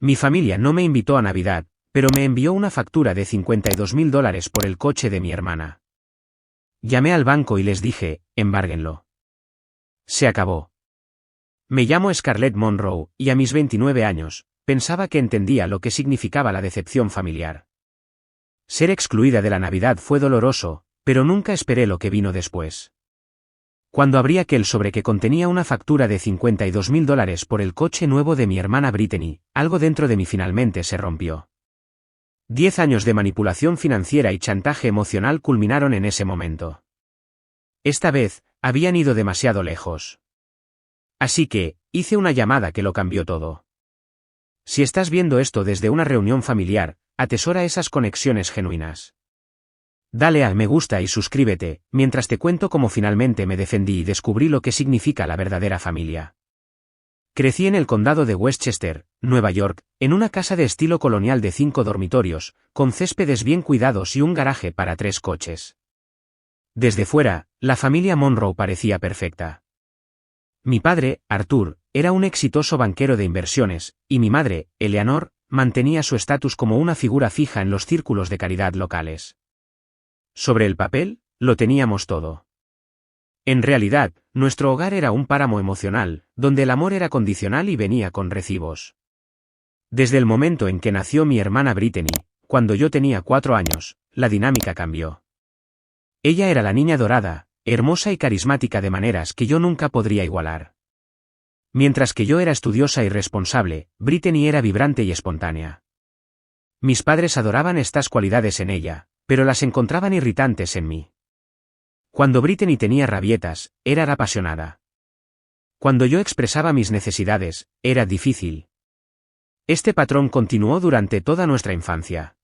Mi familia no me invitó a Navidad, pero me envió una factura de $52.000 por el coche de mi hermana. Llamé al banco y les dije, embárguenlo. Se acabó. Me llamo Scarlett Monroe, y a mis 29 años, pensaba que entendía lo que significaba la decepción familiar. Ser excluida de la Navidad fue doloroso, pero nunca esperé lo que vino después. Cuando abrí aquel sobre que contenía una factura de $52.000 por el coche nuevo de mi hermana Brittany, algo dentro de mí finalmente se rompió. 10 años de manipulación financiera y chantaje emocional culminaron en ese momento. Esta vez, habían ido demasiado lejos. Así que, hice una llamada que lo cambió todo. Si estás viendo esto desde una reunión familiar, atesora esas conexiones genuinas. Dale a me gusta y suscríbete, mientras te cuento cómo finalmente me defendí y descubrí lo que significa la verdadera familia. Crecí en el condado de Westchester, Nueva York, en una casa de estilo colonial de 5 dormitorios, con céspedes bien cuidados y un garaje para 3 coches. Desde fuera, la familia Monroe parecía perfecta. Mi padre, Arthur, era un exitoso banquero de inversiones, y mi madre, Eleanor, mantenía su estatus como una figura fija en los círculos de caridad locales. Sobre el papel, lo teníamos todo. En realidad, nuestro hogar era un páramo emocional, donde el amor era condicional y venía con recibos. Desde el momento en que nació mi hermana Brittany, cuando yo tenía 4 años, la dinámica cambió. Ella era la niña dorada, hermosa y carismática de maneras que yo nunca podría igualar. Mientras que yo era estudiosa y responsable, Brittany era vibrante y espontánea. Mis padres adoraban estas cualidades en ella, pero las encontraban irritantes en mí. Cuando Brittany tenía rabietas, era apasionada. Cuando yo expresaba mis necesidades, era difícil. Este patrón continuó durante toda nuestra infancia.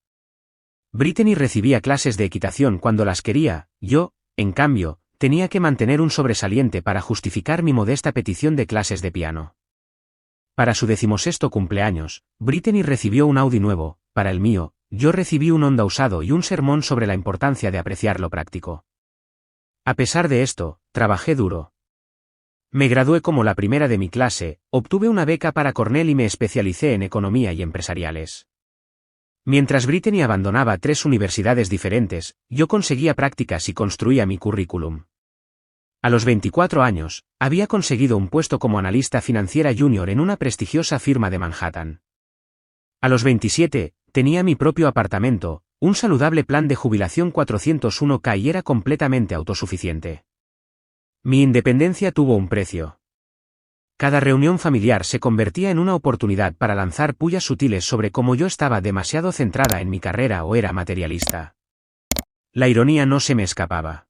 Brittany recibía clases de equitación cuando las quería, yo, en cambio, tenía que mantener un sobresaliente para justificar mi modesta petición de clases de piano. Para su 16º cumpleaños, Brittany recibió un Audi nuevo, para el mío, yo recibí un Honda usado y un sermón sobre la importancia de apreciar lo práctico. A pesar de esto, trabajé duro. Me gradué como la primera de mi clase, obtuve una beca para Cornell y me especialicé en economía y empresariales. Mientras Brittany abandonaba 3 universidades diferentes, yo conseguía prácticas y construía mi currículum. A los 24 años, había conseguido un puesto como analista financiera junior en una prestigiosa firma de Manhattan. A los 27, tenía mi propio apartamento, un saludable plan de jubilación 401k y era completamente autosuficiente. Mi independencia tuvo un precio. Cada reunión familiar se convertía en una oportunidad para lanzar pullas sutiles sobre cómo yo estaba demasiado centrada en mi carrera o era materialista. La ironía no se me escapaba.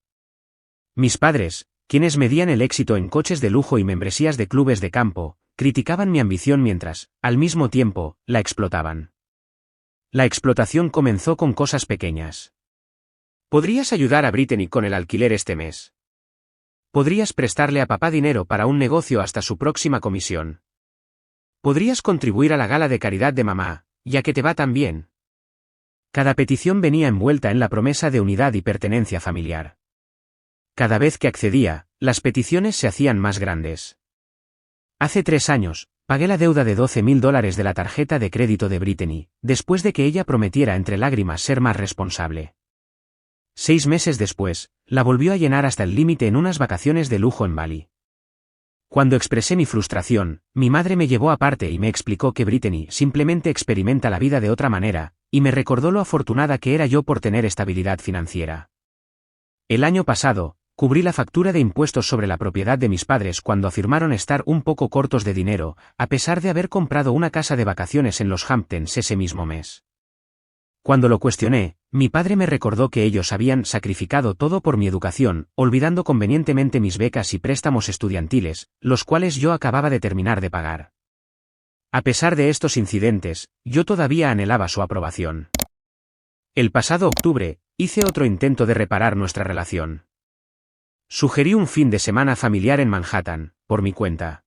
Mis padres, quienes medían el éxito en coches de lujo y membresías de clubes de campo, criticaban mi ambición mientras, al mismo tiempo, la explotaban. La explotación comenzó con cosas pequeñas. ¿Podrías ayudar a Brittany con el alquiler este mes? ¿Podrías prestarle a papá dinero para un negocio hasta su próxima comisión? ¿Podrías contribuir a la gala de caridad de mamá, ya que te va tan bien? Cada petición venía envuelta en la promesa de unidad y pertenencia familiar. Cada vez que accedía, las peticiones se hacían más grandes. Hace 3 años, pagué la deuda de $12.000 de la tarjeta de crédito de Brittany, después de que ella prometiera entre lágrimas ser más responsable. 6 meses después, la volvió a llenar hasta el límite en unas vacaciones de lujo en Bali. Cuando expresé mi frustración, mi madre me llevó aparte y me explicó que Brittany simplemente experimenta la vida de otra manera, y me recordó lo afortunada que era yo por tener estabilidad financiera. El año pasado, cubrí la factura de impuestos sobre la propiedad de mis padres cuando afirmaron estar un poco cortos de dinero, a pesar de haber comprado una casa de vacaciones en los Hamptons ese mismo mes. Cuando lo cuestioné, mi padre me recordó que ellos habían sacrificado todo por mi educación, olvidando convenientemente mis becas y préstamos estudiantiles, los cuales yo acababa de terminar de pagar. A pesar de estos incidentes, yo todavía anhelaba su aprobación. El pasado octubre, hice otro intento de reparar nuestra relación. Sugerí un fin de semana familiar en Manhattan, por mi cuenta.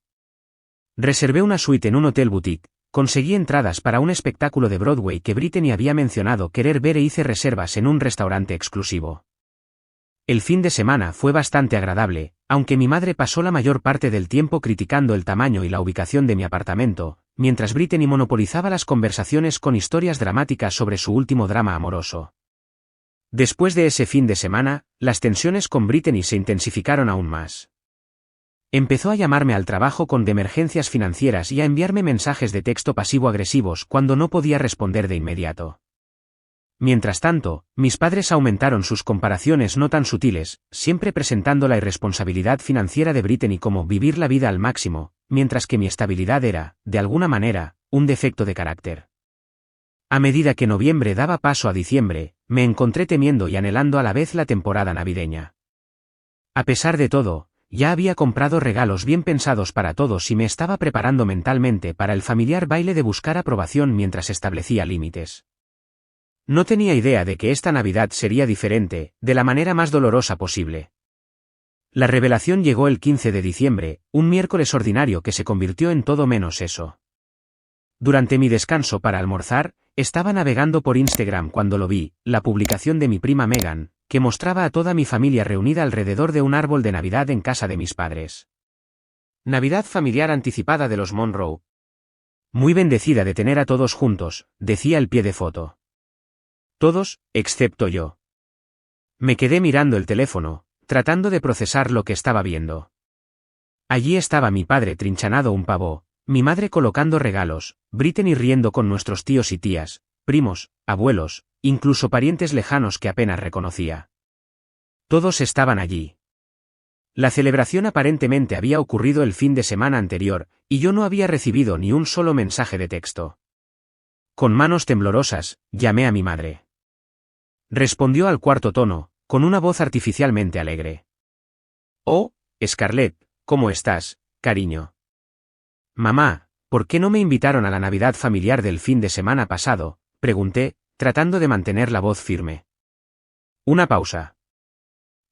Reservé una suite en un hotel boutique, conseguí entradas para un espectáculo de Broadway que Brittany había mencionado querer ver e hice reservas en un restaurante exclusivo. El fin de semana fue bastante agradable, aunque mi madre pasó la mayor parte del tiempo criticando el tamaño y la ubicación de mi apartamento. mientras Brittany monopolizaba las conversaciones con historias dramáticas sobre su último drama amoroso. Después de ese fin de semana, las tensiones con Brittany se intensificaron aún más. Empezó a llamarme al trabajo con emergencias financieras y a enviarme mensajes de texto pasivo-agresivos cuando no podía responder de inmediato. Mientras tanto, mis padres aumentaron sus comparaciones no tan sutiles, siempre presentando la irresponsabilidad financiera de Brittany como vivir la vida al máximo, mientras que mi estabilidad era, de alguna manera, un defecto de carácter. A medida que noviembre daba paso a diciembre, me encontré temiendo y anhelando a la vez la temporada navideña. A pesar de todo, ya había comprado regalos bien pensados para todos y me estaba preparando mentalmente para el familiar baile de buscar aprobación mientras establecía límites. No tenía idea de que esta Navidad sería diferente, de la manera más dolorosa posible. La revelación llegó el 15 de diciembre, un miércoles ordinario que se convirtió en todo menos eso. Durante mi descanso para almorzar, estaba navegando por Instagram cuando lo vi, la publicación de mi prima Megan, que mostraba a toda mi familia reunida alrededor de un árbol de Navidad en casa de mis padres. Navidad familiar anticipada de los Monroe. Muy bendecida de tener a todos juntos, decía el pie de foto. Todos, excepto yo. Me quedé mirando el teléfono, tratando de procesar lo que estaba viendo. Allí estaba mi padre trinchanado un pavo, mi madre colocando regalos, Brittany riendo con nuestros tíos y tías, primos, abuelos, incluso parientes lejanos que apenas reconocía. Todos estaban allí. La celebración aparentemente había ocurrido el fin de semana anterior, y yo no había recibido ni un solo mensaje de texto. Con manos temblorosas, llamé a mi madre. Respondió al cuarto tono, con una voz artificialmente alegre. «Oh, Scarlett, ¿cómo estás, cariño?» «Mamá, ¿por qué no me invitaron a la Navidad familiar del fin de semana pasado?», pregunté, tratando de mantener la voz firme. Una pausa.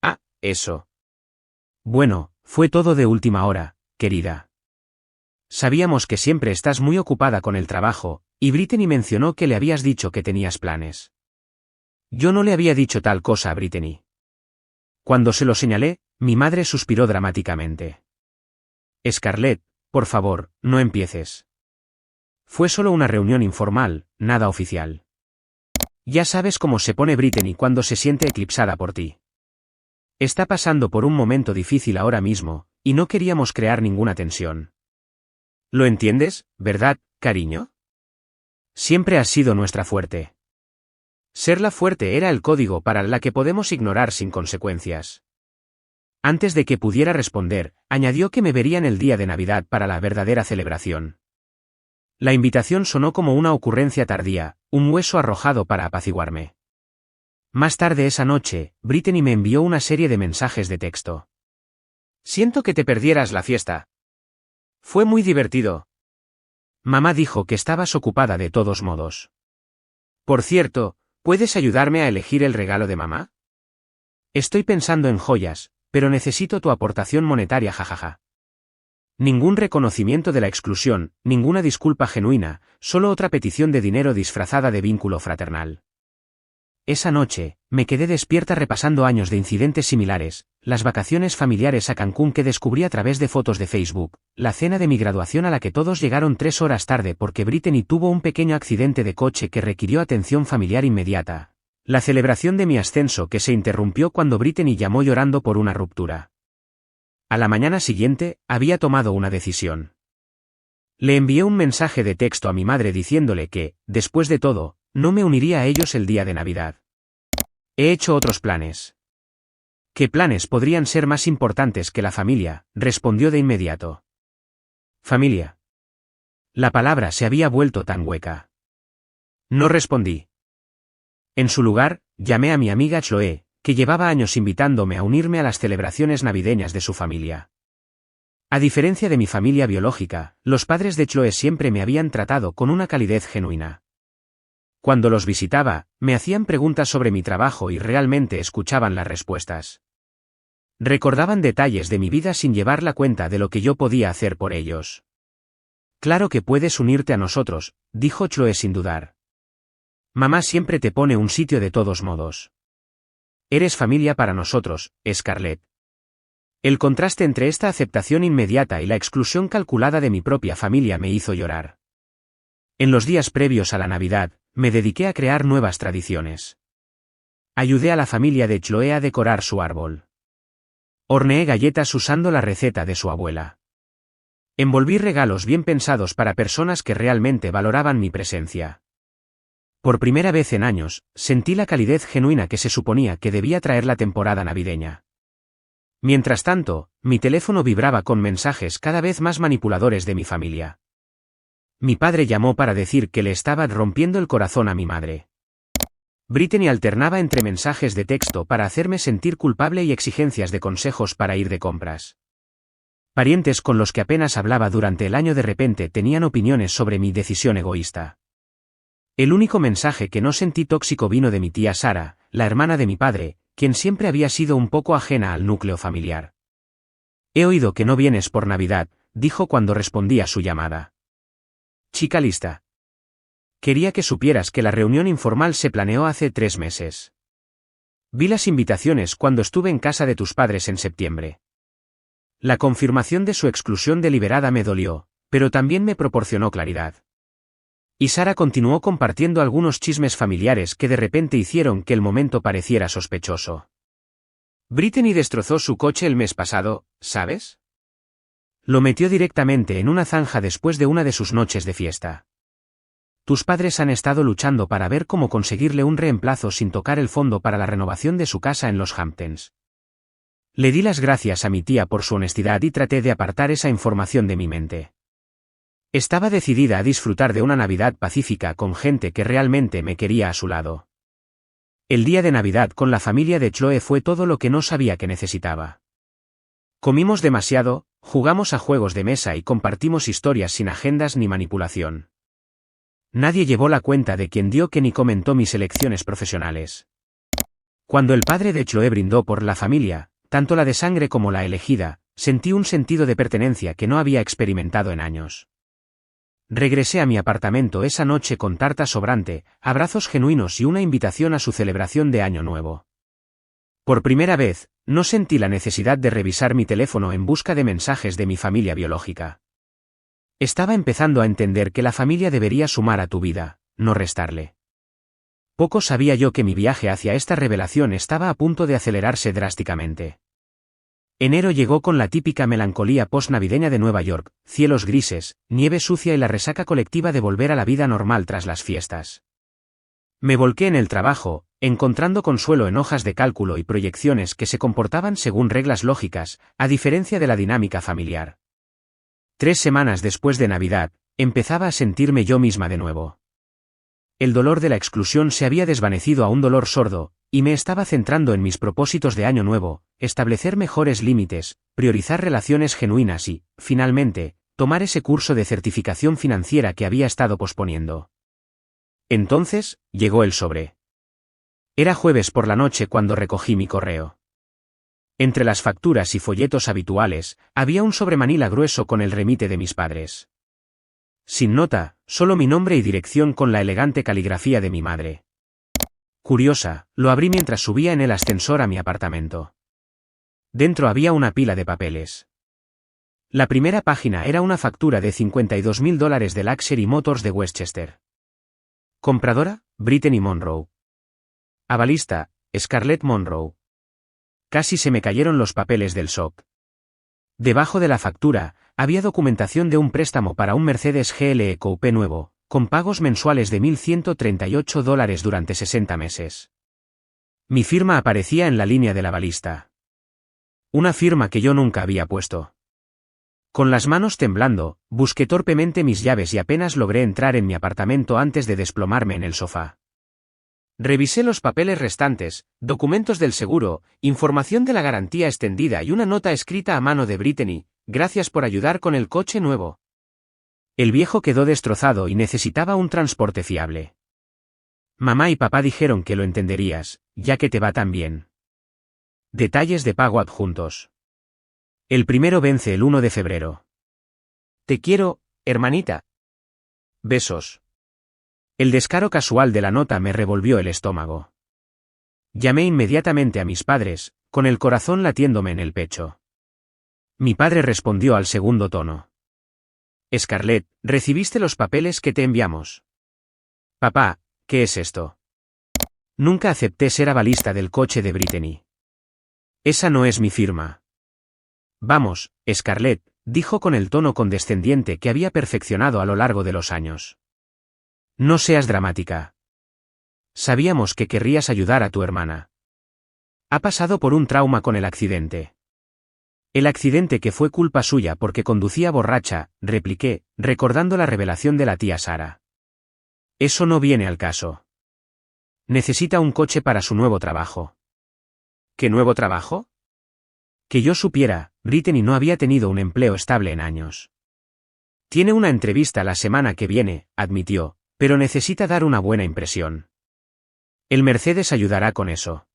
«Ah, eso. Bueno, fue todo de última hora, querida. Sabíamos que siempre estás muy ocupada con el trabajo, y Brittany mencionó que le habías dicho que tenías planes». Yo no le había dicho tal cosa a Brittany. Cuando se lo señalé, mi madre suspiró dramáticamente. «Scarlett, por favor, no empieces. Fue solo una reunión informal, nada oficial. Ya sabes cómo se pone Brittany cuando se siente eclipsada por ti. Está pasando por un momento difícil ahora mismo, y no queríamos crear ninguna tensión. ¿Lo entiendes, verdad, cariño? Siempre has sido nuestra fuerte. Ser la fuerte era el código para la que podemos ignorar sin consecuencias». Antes de que pudiera responder, añadió que me verían el día de Navidad para la verdadera celebración. La invitación sonó como una ocurrencia tardía, un hueso arrojado para apaciguarme. Más tarde esa noche, Brittany me envió una serie de mensajes de texto. «Siento que te perdieras la fiesta. Fue muy divertido. Mamá dijo que estabas ocupada de todos modos. Por cierto, ¿puedes ayudarme a elegir el regalo de mamá? Estoy pensando en joyas, pero necesito tu aportación monetaria, jajaja». Ningún reconocimiento de la exclusión, ninguna disculpa genuina, solo otra petición de dinero disfrazada de vínculo fraternal. Esa noche, me quedé despierta repasando años de incidentes similares, las vacaciones familiares a Cancún que descubrí a través de fotos de Facebook, la cena de mi graduación a la que todos llegaron 3 horas tarde porque Brittany tuvo un pequeño accidente de coche que requirió atención familiar inmediata, la celebración de mi ascenso que se interrumpió cuando Brittany llamó llorando por una ruptura. A la mañana siguiente, había tomado una decisión. Le envié un mensaje de texto a mi madre diciéndole que, después de todo, no me uniría a ellos el día de Navidad. «He hecho otros planes». «¿Qué planes podrían ser más importantes que la familia?», respondió de inmediato. «Familia». La palabra se había vuelto tan hueca. No respondí. En su lugar, llamé a mi amiga Chloe, que llevaba años invitándome a unirme a las celebraciones navideñas de su familia. A diferencia de mi familia biológica, los padres de Chloe siempre me habían tratado con una calidez genuina. Cuando los visitaba, me hacían preguntas sobre mi trabajo y realmente escuchaban las respuestas. Recordaban detalles de mi vida sin llevar la cuenta de lo que yo podía hacer por ellos. «Claro que puedes unirte a nosotros», dijo Chloe sin dudar. «Mamá siempre te pone un sitio de todos modos. Eres familia para nosotros, Scarlett». El contraste entre esta aceptación inmediata y la exclusión calculada de mi propia familia me hizo llorar. En los días previos a la Navidad, me dediqué a crear nuevas tradiciones. Ayudé a la familia de Chloe a decorar su árbol. Horneé galletas usando la receta de su abuela. Envolví regalos bien pensados para personas que realmente valoraban mi presencia. Por primera vez en años, sentí la calidez genuina que se suponía que debía traer la temporada navideña. Mientras tanto, mi teléfono vibraba con mensajes cada vez más manipuladores de mi familia. Mi padre llamó para decir que le estaba rompiendo el corazón a mi madre. Brittany alternaba entre mensajes de texto para hacerme sentir culpable y exigencias de consejos para ir de compras. Parientes con los que apenas hablaba durante el año de repente tenían opiniones sobre mi decisión egoísta. El único mensaje que no sentí tóxico vino de mi tía Sara, la hermana de mi padre, quien siempre había sido un poco ajena al núcleo familiar. He oído que no vienes por Navidad, dijo cuando respondí a su llamada. Chica lista. Quería que supieras que la reunión informal se planeó hace 3 meses. Vi las invitaciones cuando estuve en casa de tus padres en septiembre. La confirmación de su exclusión deliberada me dolió, pero también me proporcionó claridad. Y Sara continuó compartiendo algunos chismes familiares que de repente hicieron que el momento pareciera sospechoso. Brittany destrozó su coche el mes pasado, ¿sabes? Lo metió directamente en una zanja después de una de sus noches de fiesta. Tus padres han estado luchando para ver cómo conseguirle un reemplazo sin tocar el fondo para la renovación de su casa en los Hamptons. Le di las gracias a mi tía por su honestidad y traté de apartar esa información de mi mente. Estaba decidida a disfrutar de una Navidad pacífica con gente que realmente me quería a su lado. El día de Navidad con la familia de Chloe fue todo lo que no sabía que necesitaba. Comimos demasiado, jugamos a juegos de mesa y compartimos historias sin agendas ni manipulación. Nadie llevó la cuenta de quién dio qué ni comentó mis elecciones profesionales. Cuando el padre de Chloe brindó por la familia, tanto la de sangre como la elegida, sentí un sentido de pertenencia que no había experimentado en años. Regresé a mi apartamento esa noche con tarta sobrante, abrazos genuinos y una invitación a su celebración de Año Nuevo. Por primera vez, no sentí la necesidad de revisar mi teléfono en busca de mensajes de mi familia biológica. Estaba empezando a entender que la familia debería sumar a tu vida, no restarle. Poco sabía yo que mi viaje hacia esta revelación estaba a punto de acelerarse drásticamente. Enero llegó con la típica melancolía post-navideña de Nueva York, cielos grises, nieve sucia y la resaca colectiva de volver a la vida normal tras las fiestas. Me volqué en el trabajo, encontrando consuelo en hojas de cálculo y proyecciones que se comportaban según reglas lógicas, a diferencia de la dinámica familiar. 3 semanas después de Navidad, empezaba a sentirme yo misma de nuevo. El dolor de la exclusión se había desvanecido a un dolor sordo, y me estaba centrando en mis propósitos de Año Nuevo, establecer mejores límites, priorizar relaciones genuinas y, finalmente, tomar ese curso de certificación financiera que había estado posponiendo. Entonces, llegó el sobre. Era jueves por la noche cuando recogí mi correo. Entre las facturas y folletos habituales, había un sobremanila grueso con el remite de mis padres. Sin nota, solo mi nombre y dirección con la elegante caligrafía de mi madre. Curiosa, lo abrí mientras subía en el ascensor a mi apartamento. Dentro había una pila de papeles. La primera página era una factura de $52.000 de Luxury Motors de Westchester. Compradora, Brittany Monroe. Avalista, Scarlett Monroe. Casi se me cayeron los papeles del shock. Debajo de la factura, había documentación de un préstamo para un Mercedes GLE Coupe nuevo, con pagos mensuales de $1.138 durante 60 meses. Mi firma aparecía en la línea de la balista. Una firma que yo nunca había puesto. Con las manos temblando, busqué torpemente mis llaves y apenas logré entrar en mi apartamento antes de desplomarme en el sofá. Revisé los papeles restantes, documentos del seguro, información de la garantía extendida y una nota escrita a mano de Brittany: gracias por ayudar con el coche nuevo. El viejo quedó destrozado y necesitaba un transporte fiable. Mamá y papá dijeron que lo entenderías, ya que te va tan bien. Detalles de pago adjuntos. El primero vence el 1 de febrero. Te quiero, hermanita. Besos. El descaro casual de la nota me revolvió el estómago. Llamé inmediatamente a mis padres, con el corazón latiéndome en el pecho. Mi padre respondió al segundo tono. Scarlett, ¿recibiste los papeles que te enviamos? Papá, ¿qué es esto? Nunca acepté ser avalista del coche de Brittany. Esa no es mi firma. Vamos, Scarlett, dijo con el tono condescendiente que había perfeccionado a lo largo de los años. No seas dramática. Sabíamos que querrías ayudar a tu hermana. Ha pasado por un trauma con el accidente. El accidente que fue culpa suya porque conducía borracha, repliqué, recordando la revelación de la tía Sara. Eso no viene al caso. Necesita un coche para su nuevo trabajo. ¿Qué nuevo trabajo? Que yo supiera, Brittany no había tenido un empleo estable en años. Tiene una entrevista la semana que viene, admitió, pero necesita dar una buena impresión. El Mercedes ayudará con eso.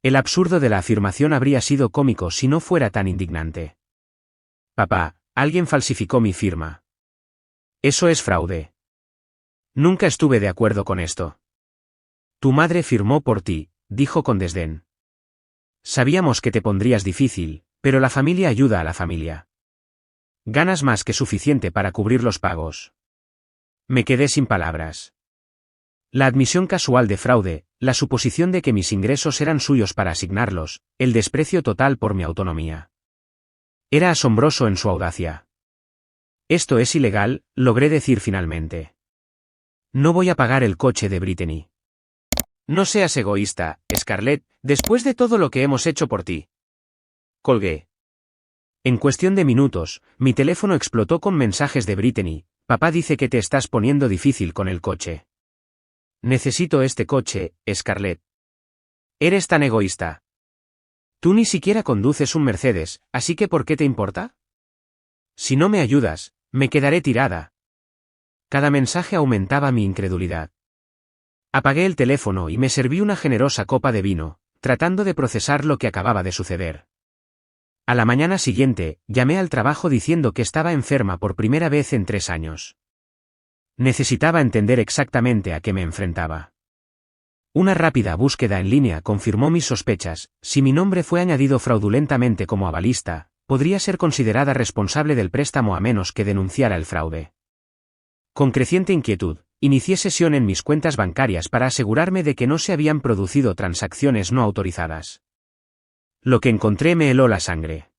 El absurdo de la afirmación habría sido cómico si no fuera tan indignante. Papá, alguien falsificó mi firma. Eso es fraude. Nunca estuve de acuerdo con esto. Tu madre firmó por ti, dijo con desdén. Sabíamos que te pondrías difícil, pero la familia ayuda a la familia. Ganas más que suficiente para cubrir los pagos. Me quedé sin palabras. La admisión casual de fraude, la suposición de que mis ingresos eran suyos para asignarlos, el desprecio total por mi autonomía. Era asombroso en su audacia. Esto es ilegal, logré decir finalmente. No voy a pagar el coche de Brittany. No seas egoísta, Scarlett, después de todo lo que hemos hecho por ti. Colgué. En cuestión de minutos, mi teléfono explotó con mensajes de Brittany. Papá dice que te estás poniendo difícil con el coche. Necesito este coche, Scarlett. Eres tan egoísta. Tú ni siquiera conduces un Mercedes, así que ¿por qué te importa? Si no me ayudas, me quedaré tirada. Cada mensaje aumentaba mi incredulidad. Apagué el teléfono y me serví una generosa copa de vino, tratando de procesar lo que acababa de suceder. A la mañana siguiente, llamé al trabajo diciendo que estaba enferma por primera vez en 3 años. Necesitaba entender exactamente a qué me enfrentaba. Una rápida búsqueda en línea confirmó mis sospechas. Si mi nombre fue añadido fraudulentamente como avalista, podría ser considerada responsable del préstamo a menos que denunciara el fraude. Con creciente inquietud, inicié sesión en mis cuentas bancarias para asegurarme de que no se habían producido transacciones no autorizadas. Lo que encontré me heló la sangre.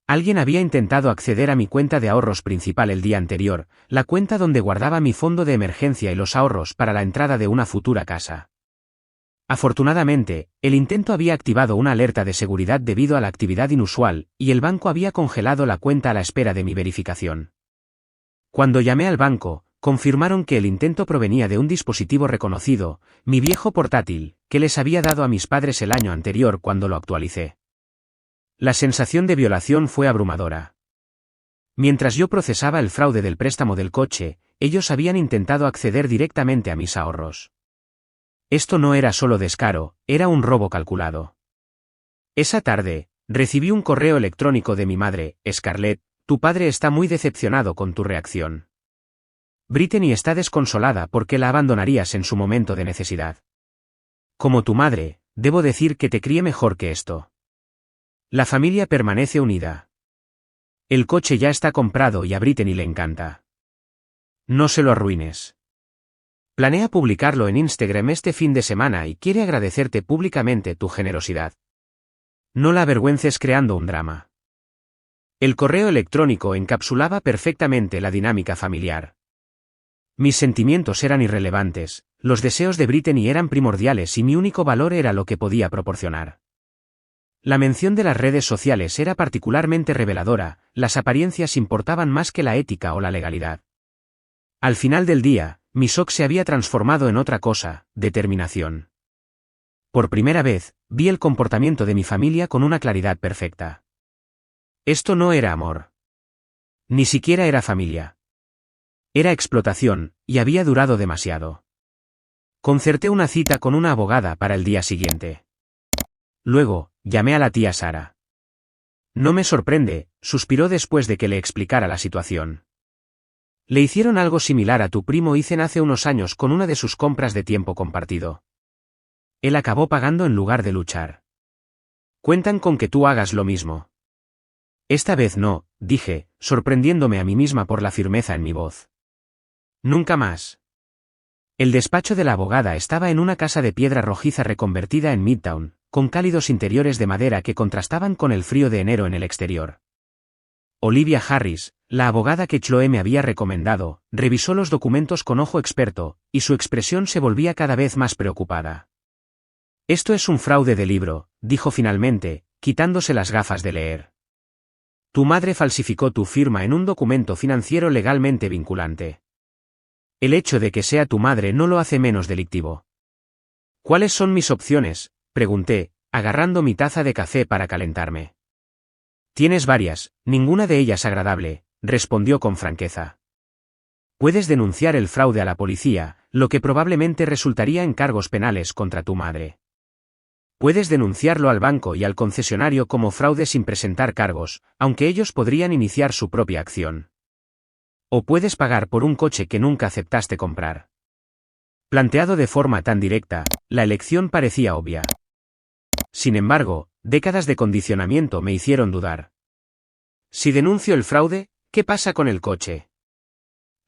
Alguien había intentado acceder a mi cuenta de ahorros principal el día anterior, la cuenta donde guardaba mi fondo de emergencia y los ahorros para la entrada de una futura casa. Afortunadamente, el intento había activado una alerta de seguridad debido a la actividad inusual, y el banco había congelado la cuenta a la espera de mi verificación. Cuando llamé al banco, confirmaron que el intento provenía de un dispositivo reconocido, mi viejo portátil, que les había dado a mis padres el año anterior cuando lo actualicé. La sensación de violación fue abrumadora. Mientras yo procesaba el fraude del préstamo del coche, ellos habían intentado acceder directamente a mis ahorros. Esto no era solo descaro, era un robo calculado. Esa tarde, recibí un correo electrónico de mi madre. Scarlett, tu padre está muy decepcionado con tu reacción. Brittany está desconsolada porque la abandonarías en su momento de necesidad. Como tu madre, debo decir que te crié mejor que esto. La familia permanece unida. El coche ya está comprado y a Brittany le encanta. No se lo arruines. Planea publicarlo en Instagram este fin de semana y quiere agradecerte públicamente tu generosidad. No la avergüences creando un drama. El correo electrónico encapsulaba perfectamente la dinámica familiar. Mis sentimientos eran irrelevantes, los deseos de Brittany eran primordiales y mi único valor era lo que podía proporcionar. La mención de las redes sociales era particularmente reveladora, las apariencias importaban más que la ética o la legalidad. Al final del día, mi shock se había transformado en otra cosa, determinación. Por primera vez, vi el comportamiento de mi familia con una claridad perfecta. Esto no era amor. Ni siquiera era familia. Era explotación, y había durado demasiado. Concerté una cita con una abogada para el día siguiente. Luego, llamé a la tía Sara. No me sorprende, suspiró después de que le explicara la situación. Le hicieron algo similar a tu primo Ethan hace unos años con una de sus compras de tiempo compartido. Él acabó pagando en lugar de luchar. Cuentan con que tú hagas lo mismo. Esta vez no, dije, sorprendiéndome a mí misma por la firmeza en mi voz. Nunca más. El despacho de la abogada estaba en una casa de piedra rojiza reconvertida en Midtown, con cálidos interiores de madera que contrastaban con el frío de enero en el exterior. Olivia Harris, la abogada que Chloe me había recomendado, revisó los documentos con ojo experto, y su expresión se volvía cada vez más preocupada. Esto es un fraude de libro, dijo finalmente, quitándose las gafas de leer. Tu madre falsificó tu firma en un documento financiero legalmente vinculante. El hecho de que sea tu madre no lo hace menos delictivo. ¿Cuáles son mis opciones?, pregunté, agarrando mi taza de café para calentarme. Tienes varias, ninguna de ellas agradable, respondió con franqueza. Puedes denunciar el fraude a la policía, lo que probablemente resultaría en cargos penales contra tu madre. Puedes denunciarlo al banco y al concesionario como fraude sin presentar cargos, aunque ellos podrían iniciar su propia acción. O puedes pagar por un coche que nunca aceptaste comprar. Planteado de forma tan directa, la elección parecía obvia. Sin embargo, décadas de condicionamiento me hicieron dudar. Si denuncio el fraude, ¿qué pasa con el coche?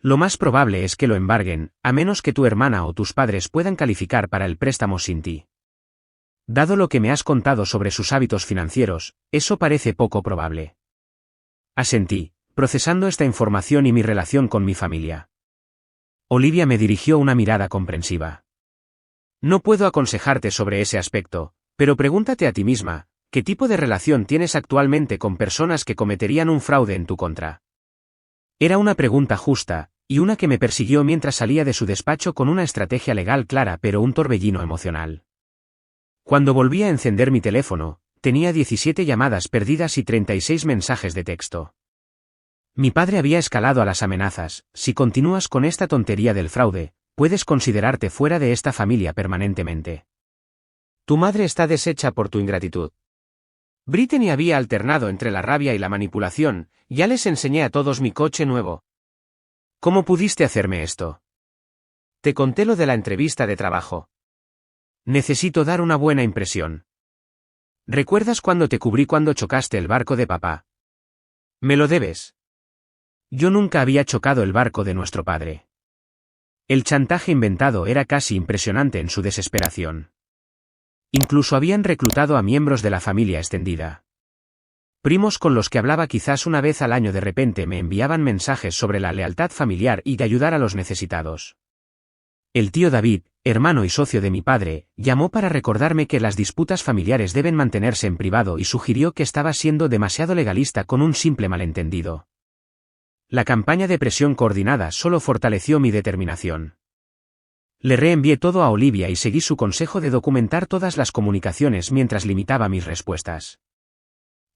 Lo más probable es que lo embarguen, a menos que tu hermana o tus padres puedan calificar para el préstamo sin ti. Dado lo que me has contado sobre sus hábitos financieros, eso parece poco probable. Asentí, procesando esta información y mi relación con mi familia. Olivia me dirigió una mirada comprensiva. No puedo aconsejarte sobre ese aspecto, pero pregúntate a ti misma, ¿qué tipo de relación tienes actualmente con personas que cometerían un fraude en tu contra? Era una pregunta justa, y una que me persiguió mientras salía de su despacho con una estrategia legal clara pero un torbellino emocional. Cuando volví a encender mi teléfono, tenía 17 llamadas perdidas y 36 mensajes de texto. Mi padre había escalado a las amenazas: si continúas con esta tontería del fraude, puedes considerarte fuera de esta familia permanentemente. Tu madre está deshecha por tu ingratitud. Brittany había alternado entre la rabia y la manipulación: ya les enseñé a todos mi coche nuevo. ¿Cómo pudiste hacerme esto? Te conté lo de la entrevista de trabajo. Necesito dar una buena impresión. ¿Recuerdas cuando te cubrí cuando chocaste el barco de papá? Me lo debes. Yo nunca había chocado el barco de nuestro padre. El chantaje inventado era casi impresionante en su desesperación. Incluso habían reclutado a miembros de la familia extendida. Primos con los que hablaba quizás una vez al año de repente me enviaban mensajes sobre la lealtad familiar y de ayudar a los necesitados. El tío David, hermano y socio de mi padre, llamó para recordarme que las disputas familiares deben mantenerse en privado y sugirió que estaba siendo demasiado legalista con un simple malentendido. La campaña de presión coordinada solo fortaleció mi determinación. Le reenvié todo a Olivia y seguí su consejo de documentar todas las comunicaciones mientras limitaba mis respuestas.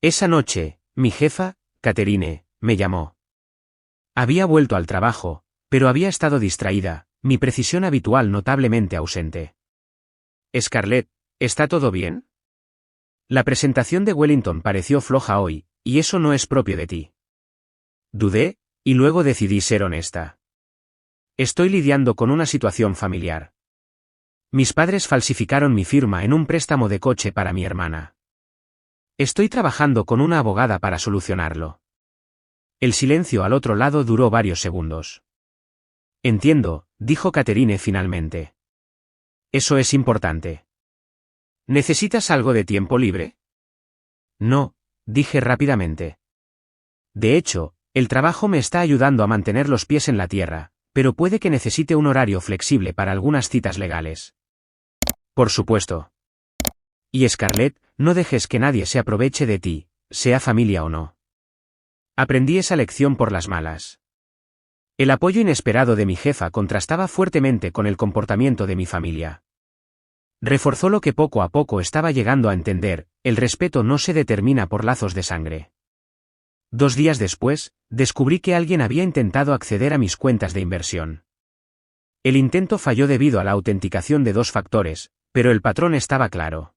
Esa noche, mi jefa, Catherine, me llamó. Había vuelto al trabajo, pero había estado distraída, mi precisión habitual notablemente ausente. Scarlett, ¿está todo bien? La presentación de Wellington pareció floja hoy, y eso no es propio de ti. Dudé, y luego decidí ser honesta. Estoy lidiando con una situación familiar. Mis padres falsificaron mi firma en un préstamo de coche para mi hermana. Estoy trabajando con una abogada para solucionarlo. El silencio al otro lado duró varios segundos. Entiendo, dijo Catherine finalmente. Eso es importante. ¿Necesitas algo de tiempo libre? No, dije rápidamente. De hecho, el trabajo me está ayudando a mantener los pies en la tierra, pero puede que necesite un horario flexible para algunas citas legales. Por supuesto. Y Scarlett, no dejes que nadie se aproveche de ti, sea familia o no. Aprendí esa lección por las malas. El apoyo inesperado de mi jefa contrastaba fuertemente con el comportamiento de mi familia. Reforzó lo que poco a poco estaba llegando a entender: el respeto no se determina por lazos de sangre. 2 días después, descubrí que alguien había intentado acceder a mis cuentas de inversión. El intento falló debido a la autenticación de 2 factores, pero el patrón estaba claro.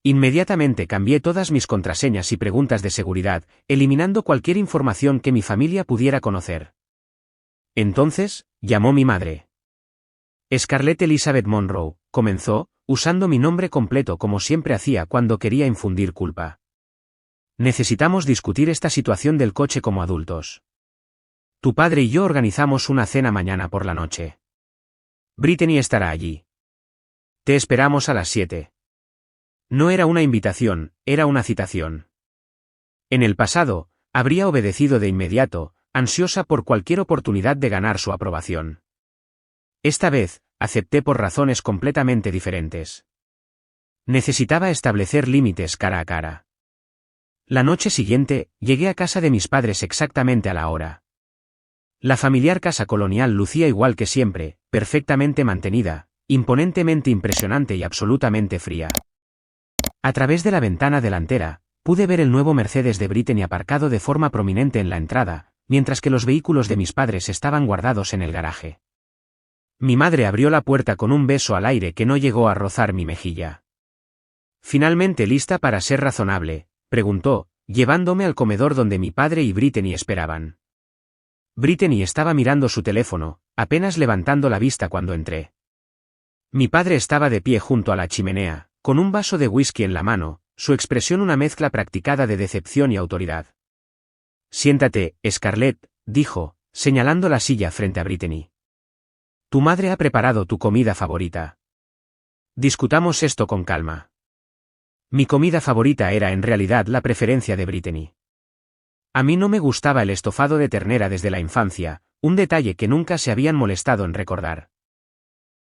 Inmediatamente cambié todas mis contraseñas y preguntas de seguridad, eliminando cualquier información que mi familia pudiera conocer. Entonces, llamó mi madre. Scarlett Elizabeth Monroe, comenzó, usando mi nombre completo como siempre hacía cuando quería infundir culpa. Necesitamos discutir esta situación del coche como adultos. Tu padre y yo organizamos una cena mañana por la noche. Brittany estará allí. Te esperamos a las 7. No era una invitación, era una citación. En el pasado, habría obedecido de inmediato, ansiosa por cualquier oportunidad de ganar su aprobación. Esta vez, acepté por razones completamente diferentes. Necesitaba establecer límites cara a cara. La noche siguiente, llegué a casa de mis padres exactamente a la hora. La familiar casa colonial lucía igual que siempre, perfectamente mantenida, imponentemente impresionante y absolutamente fría. A través de la ventana delantera, pude ver el nuevo Mercedes de Brittany aparcado de forma prominente en la entrada, mientras que los vehículos de mis padres estaban guardados en el garaje. Mi madre abrió la puerta con un beso al aire que no llegó a rozar mi mejilla. ¿Finalmente lista para ser razonable?, preguntó, llevándome al comedor donde mi padre y Brittany esperaban. Brittany estaba mirando su teléfono, apenas levantando la vista cuando entré. Mi padre estaba de pie junto a la chimenea, con un vaso de whisky en la mano, su expresión una mezcla practicada de decepción y autoridad. Siéntate, Scarlett, dijo, señalando la silla frente a Brittany. Tu madre ha preparado tu comida favorita. Discutamos esto con calma. Mi comida favorita era en realidad la preferencia de Brittany. A mí no me gustaba el estofado de ternera desde la infancia, un detalle que nunca se habían molestado en recordar.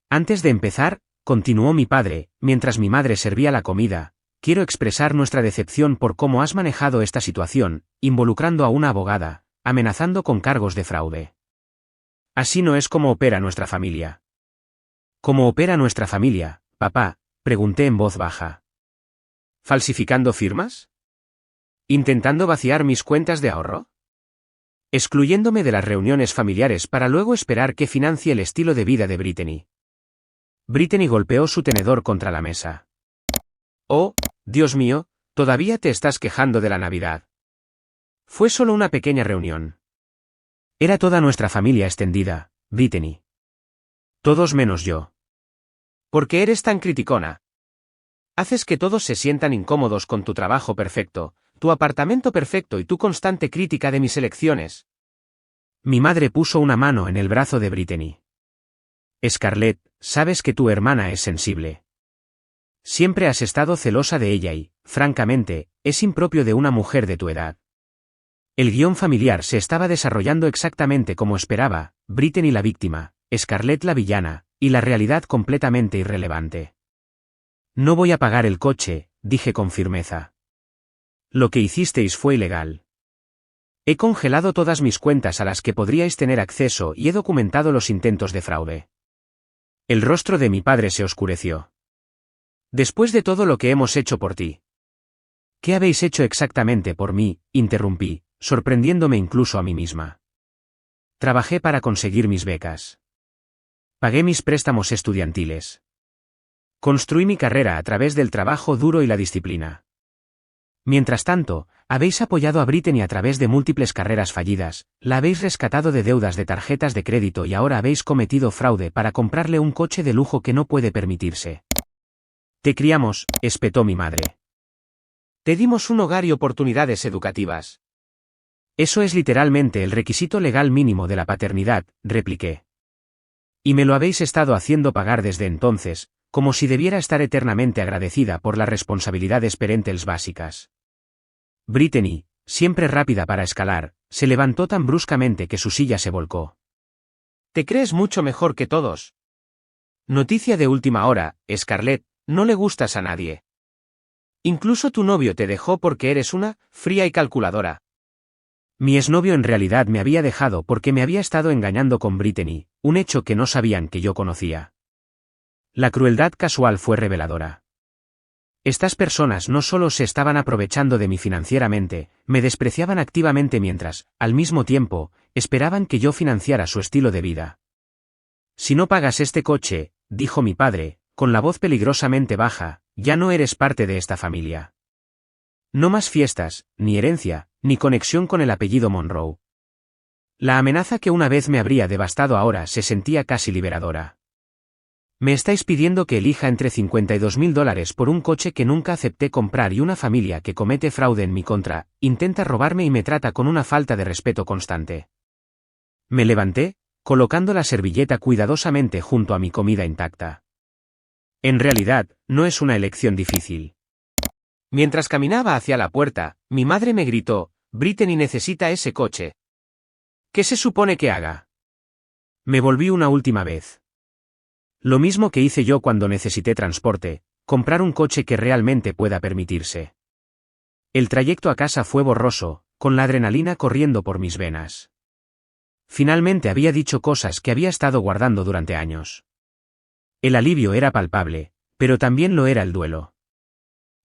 Antes de empezar, continuó mi padre, mientras mi madre servía la comida, quiero expresar nuestra decepción por cómo has manejado esta situación, involucrando a una abogada, amenazando con cargos de fraude. Así no es como opera nuestra familia. ¿Cómo opera nuestra familia, papá?, pregunté en voz baja. ¿Falsificando firmas? ¿Intentando vaciar mis cuentas de ahorro? ¿Excluyéndome de las reuniones familiares para luego esperar que financie el estilo de vida de Brittany? Brittany golpeó su tenedor contra la mesa. Oh, Dios mío, todavía te estás quejando de la Navidad. Fue solo una pequeña reunión. Era toda nuestra familia extendida, Brittany. Todos menos yo. ¿Por qué eres tan criticona? Haces que todos se sientan incómodos con tu trabajo perfecto, tu apartamento perfecto y tu constante crítica de mis elecciones. Mi madre puso una mano en el brazo de Brittany. Scarlett, sabes que tu hermana es sensible. Siempre has estado celosa de ella y, francamente, es impropio de una mujer de tu edad. El guión familiar se estaba desarrollando exactamente como esperaba, Brittany la víctima, Scarlett la villana, y la realidad completamente irrelevante. No voy a pagar el coche, dije con firmeza. Lo que hicisteis fue ilegal. He congelado todas mis cuentas a las que podríais tener acceso y he documentado los intentos de fraude. El rostro de mi padre se oscureció. Después de todo lo que hemos hecho por ti. ¿Qué habéis hecho exactamente por mí?, interrumpí, sorprendiéndome incluso a mí misma. Trabajé para conseguir mis becas. Pagué mis préstamos estudiantiles. Construí mi carrera a través del trabajo duro y la disciplina. Mientras tanto, habéis apoyado a Brittany a través de múltiples carreras fallidas, la habéis rescatado de deudas de tarjetas de crédito y ahora habéis cometido fraude para comprarle un coche de lujo que no puede permitirse. Te criamos, espetó mi madre. Te dimos un hogar y oportunidades educativas. Eso es literalmente el requisito legal mínimo de la paternidad, repliqué. Y me lo habéis estado haciendo pagar desde entonces, como si debiera estar eternamente agradecida por las responsabilidades parentales básicas. Brittany, siempre rápida para escalar, se levantó tan bruscamente que su silla se volcó. ¿Te crees mucho mejor que todos? Noticia de última hora, Scarlett, no le gustas a nadie. Incluso tu novio te dejó porque eres una fría y calculadora. Mi exnovio en realidad me había dejado porque me había estado engañando con Brittany, un hecho que no sabían que yo conocía. La crueldad casual fue reveladora. Estas personas no solo se estaban aprovechando de mí financieramente, me despreciaban activamente mientras, al mismo tiempo, esperaban que yo financiara su estilo de vida. Si no pagas este coche, dijo mi padre, con la voz peligrosamente baja, ya no eres parte de esta familia. No más fiestas, ni herencia, ni conexión con el apellido Monroe. La amenaza que una vez me habría devastado ahora se sentía casi liberadora. Me estáis pidiendo que elija entre $52.000 por un coche que nunca acepté comprar y una familia que comete fraude en mi contra, intenta robarme y me trata con una falta de respeto constante. Me levanté, colocando la servilleta cuidadosamente junto a mi comida intacta. En realidad, no es una elección difícil. Mientras caminaba hacia la puerta, mi madre me gritó: «Brittany necesita ese coche. ¿Qué se supone que haga?». Me volví una última vez. Lo mismo que hice yo cuando necesité transporte, comprar un coche que realmente pueda permitirse. El trayecto a casa fue borroso, con la adrenalina corriendo por mis venas. Finalmente había dicho cosas que había estado guardando durante años. El alivio era palpable, pero también lo era el duelo.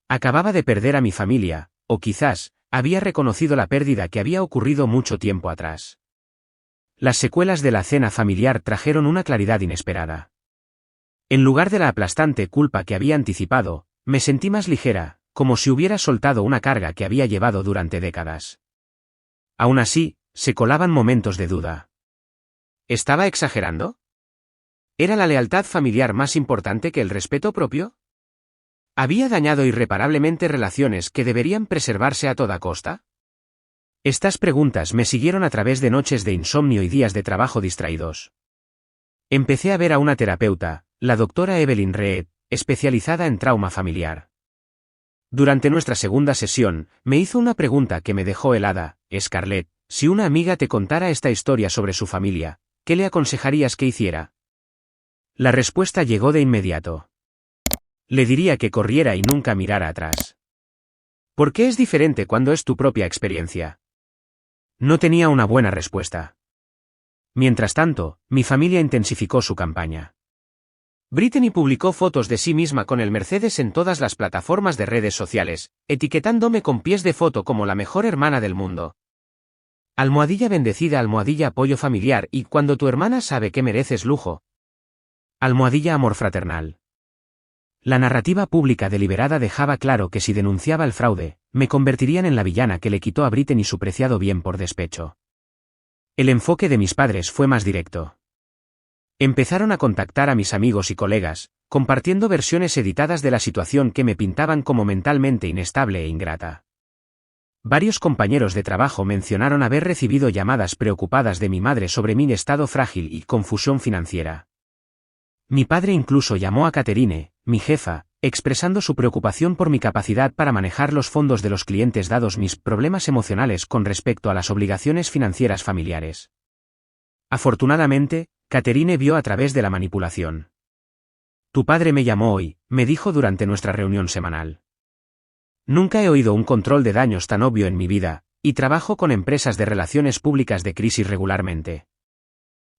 Acababa de perder a mi familia, o quizás, había reconocido la pérdida que había ocurrido mucho tiempo atrás. Las secuelas de la cena familiar trajeron una claridad inesperada. En lugar de la aplastante culpa que había anticipado, me sentí más ligera, como si hubiera soltado una carga que había llevado durante décadas. Aún así, se colaban momentos de duda. ¿Estaba exagerando? ¿Era la lealtad familiar más importante que el respeto propio? ¿Había dañado irreparablemente relaciones que deberían preservarse a toda costa? Estas preguntas me siguieron a través de noches de insomnio y días de trabajo distraídos. Empecé a ver a una terapeuta, la doctora Evelyn Reed, especializada en trauma familiar. Durante nuestra segunda sesión, me hizo una pregunta que me dejó helada: «Scarlett, si una amiga te contara esta historia sobre su familia, ¿qué le aconsejarías que hiciera?». La respuesta llegó de inmediato. Le diría que corriera y nunca mirara atrás. ¿Por qué es diferente cuando es tu propia experiencia? No tenía una buena respuesta. Mientras tanto, mi familia intensificó su campaña. Brittany publicó fotos de sí misma con el Mercedes en todas las plataformas de redes sociales, etiquetándome con pies de foto como la mejor hermana del mundo. Almohadilla bendecida, almohadilla apoyo familiar y cuando tu hermana sabe que mereces lujo. Almohadilla amor fraternal. La narrativa pública deliberada dejaba claro que si denunciaba el fraude, me convertirían en la villana que le quitó a Brittany su preciado bien por despecho. El enfoque de mis padres fue más directo. Empezaron a contactar a mis amigos y colegas, compartiendo versiones editadas de la situación que me pintaban como mentalmente inestable e ingrata. Varios compañeros de trabajo mencionaron haber recibido llamadas preocupadas de mi madre sobre mi estado frágil y confusión financiera. Mi padre incluso llamó a Catherine, mi jefa, expresando su preocupación por mi capacidad para manejar los fondos de los clientes dados mis problemas emocionales con respecto a las obligaciones financieras familiares. Afortunadamente, Catherine vio a través de la manipulación. «Tu padre me llamó hoy», me dijo durante nuestra reunión semanal. Nunca he oído un control de daños tan obvio en mi vida, y trabajo con empresas de relaciones públicas de crisis regularmente.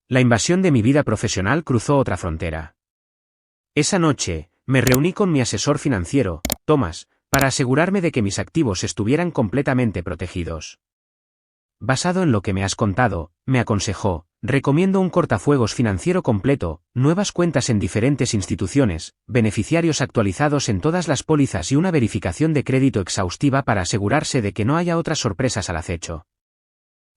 La invasión de mi vida profesional cruzó otra frontera. Esa noche, me reuní con mi asesor financiero, Thomas, para asegurarme de que mis activos estuvieran completamente protegidos. Basado en lo que me has contado, me aconsejó, recomiendo un cortafuegos financiero completo, nuevas cuentas en diferentes instituciones, beneficiarios actualizados en todas las pólizas y una verificación de crédito exhaustiva para asegurarse de que no haya otras sorpresas al acecho.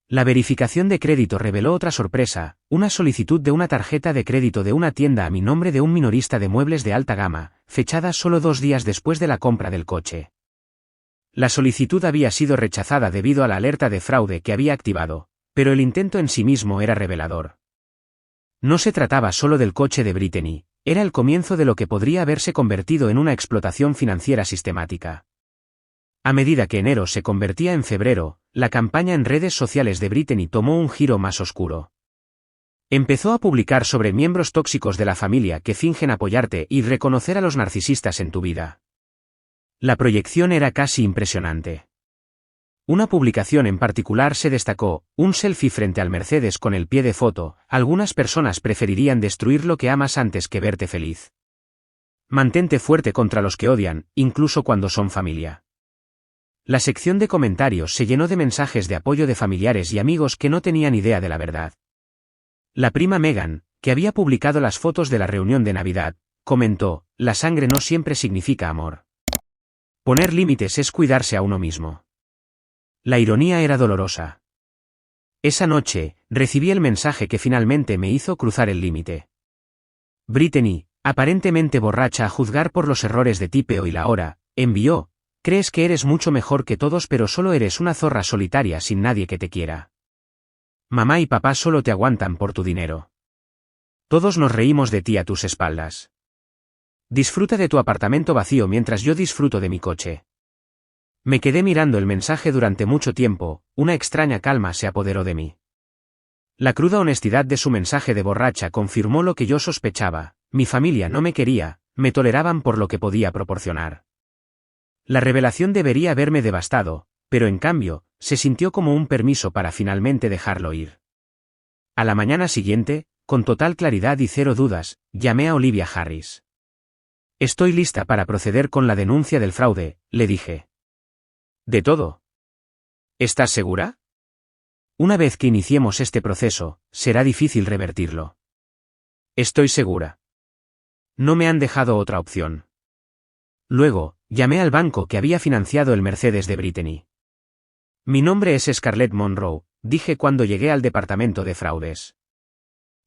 La verificación de crédito reveló otra sorpresa, una solicitud de una tarjeta de crédito de una tienda a mi nombre de un minorista de muebles de alta gama, fechada solo 2 días después de la compra del coche. La solicitud había sido rechazada debido a la alerta de fraude que había activado, pero el intento en sí mismo era revelador. No se trataba solo del coche de Brittany, era el comienzo de lo que podría haberse convertido en una explotación financiera sistemática. A medida que enero se convertía en febrero, la campaña en redes sociales de Brittany tomó un giro más oscuro. Empezó a publicar sobre miembros tóxicos de la familia que fingen apoyarte y reconocer a los narcisistas en tu vida. La proyección era casi impresionante. Una publicación en particular se destacó, un selfie frente al Mercedes con el pie de foto: algunas personas preferirían destruir lo que amas antes que verte feliz. Mantente fuerte contra los que odian, incluso cuando son familia. La sección de comentarios se llenó de mensajes de apoyo de familiares y amigos que no tenían idea de la verdad. La prima Megan, que había publicado las fotos de la reunión de Navidad, comentó: la sangre no siempre significa amor. Poner límites es cuidarse a uno mismo. La ironía era dolorosa. Esa noche, recibí el mensaje que finalmente me hizo cruzar el límite. Brittany, Aparentemente borracha a juzgar por los errores de tipeo y la hora, envió: crees que eres mucho mejor que todos pero solo eres una zorra solitaria sin nadie que te quiera. Mamá y papá solo te aguantan por tu dinero. Todos nos reímos de ti a tus espaldas. Disfruta de tu apartamento vacío mientras yo disfruto de mi coche. Me quedé mirando el mensaje durante mucho tiempo, una extraña calma se apoderó de mí. La cruda honestidad de su mensaje de borracha confirmó lo que yo sospechaba: mi familia no me quería, me toleraban por lo que podía proporcionar. La revelación debería haberme devastado, pero en cambio, se sintió como un permiso para finalmente dejarlo ir. A la mañana siguiente, con total claridad y cero dudas, llamé a Olivia Harris. Estoy lista para proceder con la denuncia del fraude, le dije. ¿De todo? ¿Estás segura? Una vez que iniciemos este proceso, será difícil revertirlo. Estoy segura. No me han dejado otra opción. Luego, llamé al banco que había financiado el Mercedes de Brittany. Mi nombre es Scarlett Monroe, dije cuando llegué al departamento de fraudes.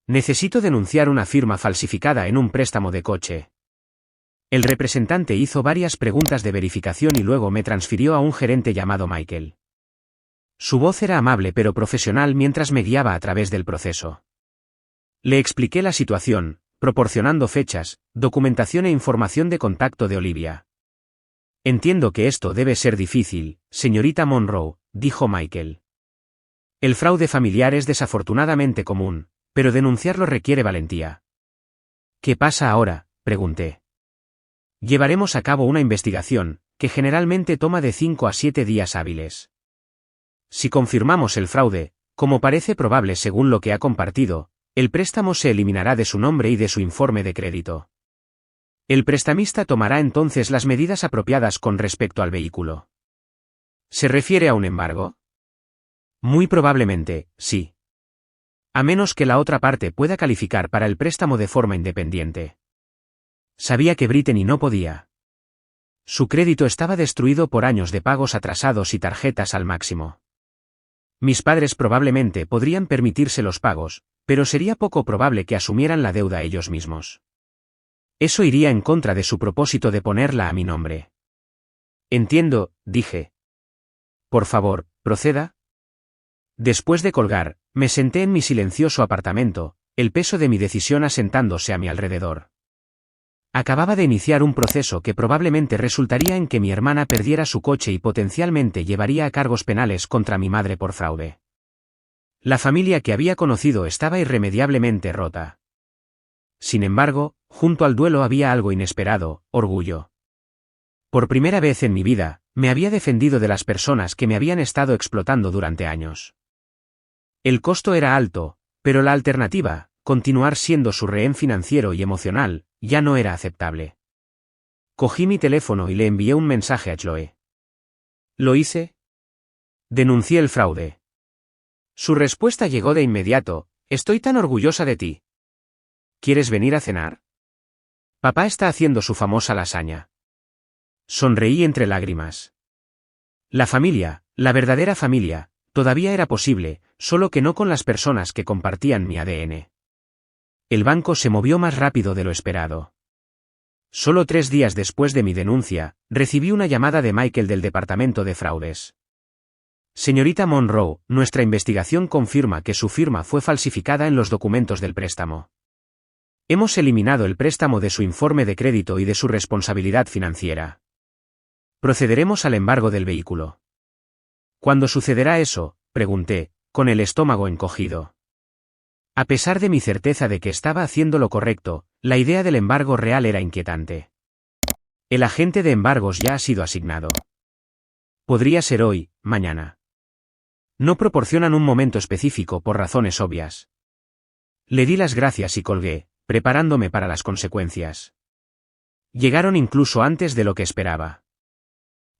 Necesito denunciar una firma falsificada en un préstamo de coche. El representante hizo varias preguntas de verificación y luego me transfirió a un gerente llamado Michael. Su voz era amable pero profesional mientras me guiaba a través del proceso. Le expliqué la situación, proporcionando fechas, documentación e información de contacto de Olivia. Entiendo que esto debe ser difícil, señorita Monroe, dijo Michael. El fraude familiar es desafortunadamente común, pero denunciarlo requiere valentía. ¿Qué pasa ahora?, pregunté. Llevaremos a cabo una investigación, que generalmente toma de 5 a 7 días hábiles. Si confirmamos el fraude, como parece probable según lo que ha compartido, el préstamo se eliminará de su nombre y de su informe de crédito. El prestamista tomará entonces las medidas apropiadas con respecto al vehículo. ¿Se refiere a un embargo? Muy probablemente, sí. A menos que la otra parte pueda calificar para el préstamo de forma independiente. Sabía que Brittany no podía. Su crédito estaba destruido por años de pagos atrasados y tarjetas al máximo. Mis padres probablemente podrían permitirse los pagos, pero sería poco probable que asumieran la deuda ellos mismos. Eso iría en contra de su propósito de ponerla a mi nombre. Entiendo, dije. Por favor, proceda. Después de colgar, me senté en mi silencioso apartamento, el peso de mi decisión asentándose a mi alrededor. Acababa de iniciar un proceso que probablemente resultaría en que mi hermana perdiera su coche y potencialmente llevaría a cargos penales contra mi madre por fraude. La familia que había conocido estaba irremediablemente rota. Sin embargo, junto al duelo había algo inesperado: orgullo. Por primera vez en mi vida, me había defendido de las personas que me habían estado explotando durante años. El costo era alto, pero la alternativa, continuar siendo su rehén financiero y emocional, ya no era aceptable. Cogí mi teléfono y le envié un mensaje a Chloe. ¿Lo hice? Denuncié el fraude. Su respuesta llegó de inmediato: estoy tan orgullosa de ti. ¿Quieres venir a cenar? Papá está haciendo su famosa lasaña. Sonreí entre lágrimas. La familia, la verdadera familia, todavía era posible, solo que no con las personas que compartían mi ADN. El banco se movió más rápido de lo esperado. Solo 3 días después de mi denuncia, recibí una llamada de Michael del departamento de fraudes. Señorita Monroe, nuestra investigación confirma que su firma fue falsificada en los documentos del préstamo. Hemos eliminado el préstamo de su informe de crédito y de su responsabilidad financiera. Procederemos al embargo del vehículo. ¿Cuándo sucederá eso?, pregunté, con el estómago encogido. A pesar de mi certeza de que estaba haciendo lo correcto, la idea del embargo real era inquietante. El agente de embargos ya ha sido asignado. Podría ser hoy, mañana. No proporcionan un momento específico por razones obvias. Le di las gracias y colgué, preparándome para las consecuencias. Llegaron incluso antes de lo que esperaba.